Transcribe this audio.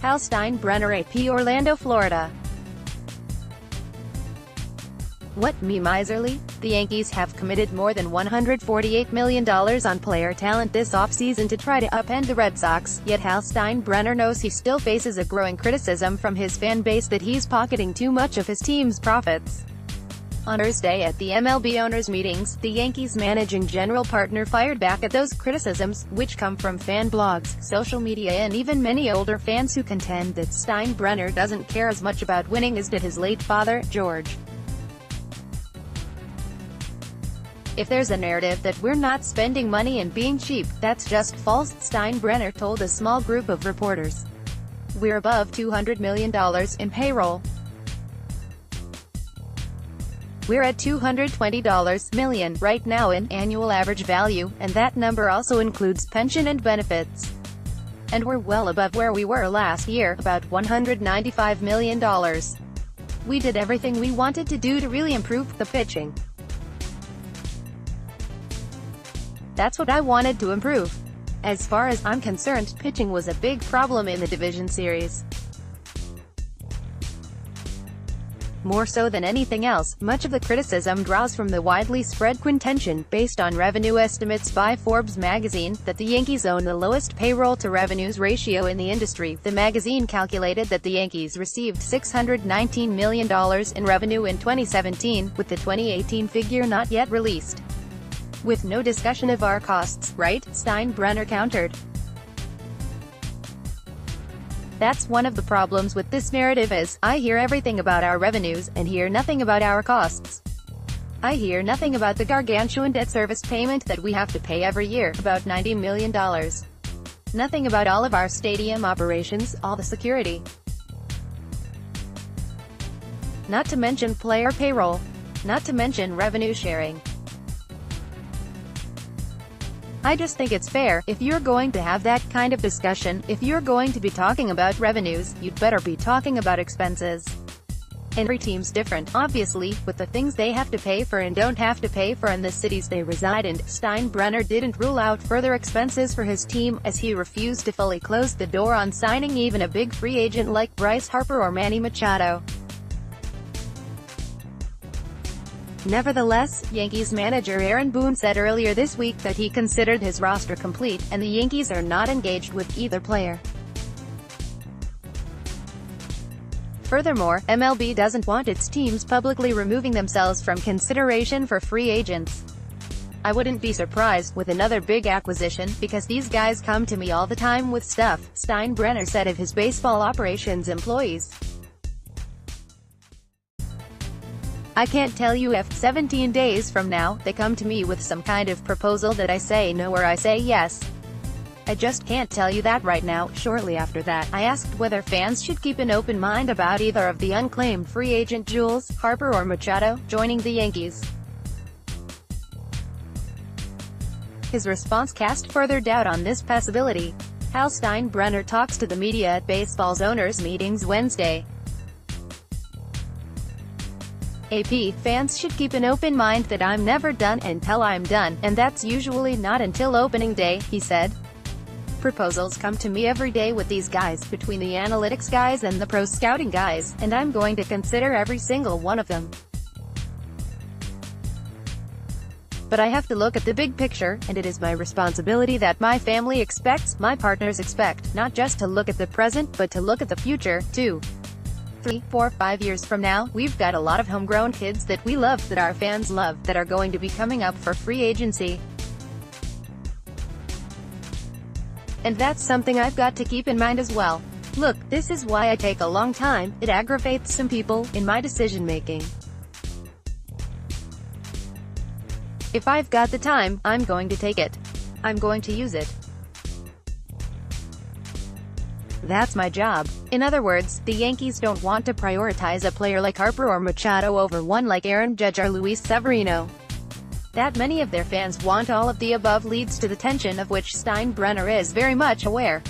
Hal Steinbrenner, AP, Orlando, Florida. What, me miserly? The Yankees have committed more than $148 million on player talent this offseason to try to upend the Red Sox, yet Hal Steinbrenner knows he still faces a growing criticism from his fan base that he's pocketing too much of his team's profits. On Thursday at the MLB owners' meetings, the Yankees' managing general partner fired back at those criticisms, which come from fan blogs, social media and even many older fans who contend that Steinbrenner doesn't care as much about winning as did his late father, George. "If there's a narrative that we're not spending money and being cheap, that's just false," Steinbrenner told a small group of reporters. "We're above $200 million in payroll. We're at $220 million right now in annual average value, and that number also includes pension and benefits. And we're well above where we were last year, about $195 million. We did everything we wanted to do to really improve the pitching. That's what I wanted to improve. As far as I'm concerned, pitching was a big problem in the division series. More so than anything else, much of the criticism draws from the widely spread contention, based on revenue estimates by Forbes magazine, that the Yankees own the lowest payroll-to-revenues ratio in the industry. The magazine calculated that the Yankees received $619 million in revenue in 2017, with the 2018 figure not yet released. "With no discussion of our costs, right?" Steinbrenner countered. "That's one of the problems with this narrative is, I hear everything about our revenues, and hear nothing about our costs. I hear nothing about the gargantuan debt service payment that we have to pay every year, about $90 million. Nothing about all of our stadium operations, all the security. Not to mention player payroll. Not to mention revenue sharing. I just think it's fair, if you're going to have that kind of discussion, if you're going to be talking about revenues, you'd better be talking about expenses. Every team's different, obviously, with the things they have to pay for and don't have to pay for in the cities they reside in." Steinbrenner didn't rule out further expenses for his team, as he refused to fully close the door on signing even a big free agent like Bryce Harper or Manny Machado. Nevertheless, Yankees manager Aaron Boone said earlier this week that he considered his roster complete, and the Yankees are not engaged with either player. Furthermore, MLB doesn't want its teams publicly removing themselves from consideration for free agents. "I wouldn't be surprised with another big acquisition, because these guys come to me all the time with stuff," Steinbrenner said of his baseball operations employees. "I can't tell you if, 17 days from now, they come to me with some kind of proposal that I say no or I say yes. I just can't tell you that right now." Shortly after that, I asked whether fans should keep an open mind about either of the unclaimed free agent jewels, Harper or Machado, joining the Yankees. His response cast further doubt on this possibility. Hal Steinbrenner talks to the media at baseball's owners' meetings Wednesday. AP, "Fans should keep an open mind that I'm never done until I'm done, and that's usually not until opening day," he said. "Proposals come to me every day with these guys, between the analytics guys and the pro scouting guys, and I'm going to consider every single one of them. But I have to look at the big picture, and it is my responsibility that my family expects, my partners expect, not just to look at the present, but to look at the future, too. 3, 4, 5 years from now, we've got a lot of homegrown kids that we love, that our fans love, that are going to be coming up for free agency. And that's something I've got to keep in mind as well. Look, this is why I take a long time, it aggravates some people, in my decision-making. If I've got the time, I'm going to take it. I'm going to use it. That's my job." In other words, the Yankees don't want to prioritize a player like Harper or Machado over one like Aaron Judge or Luis Severino. That many of their fans want all of the above leads to the tension of which Steinbrenner is very much aware.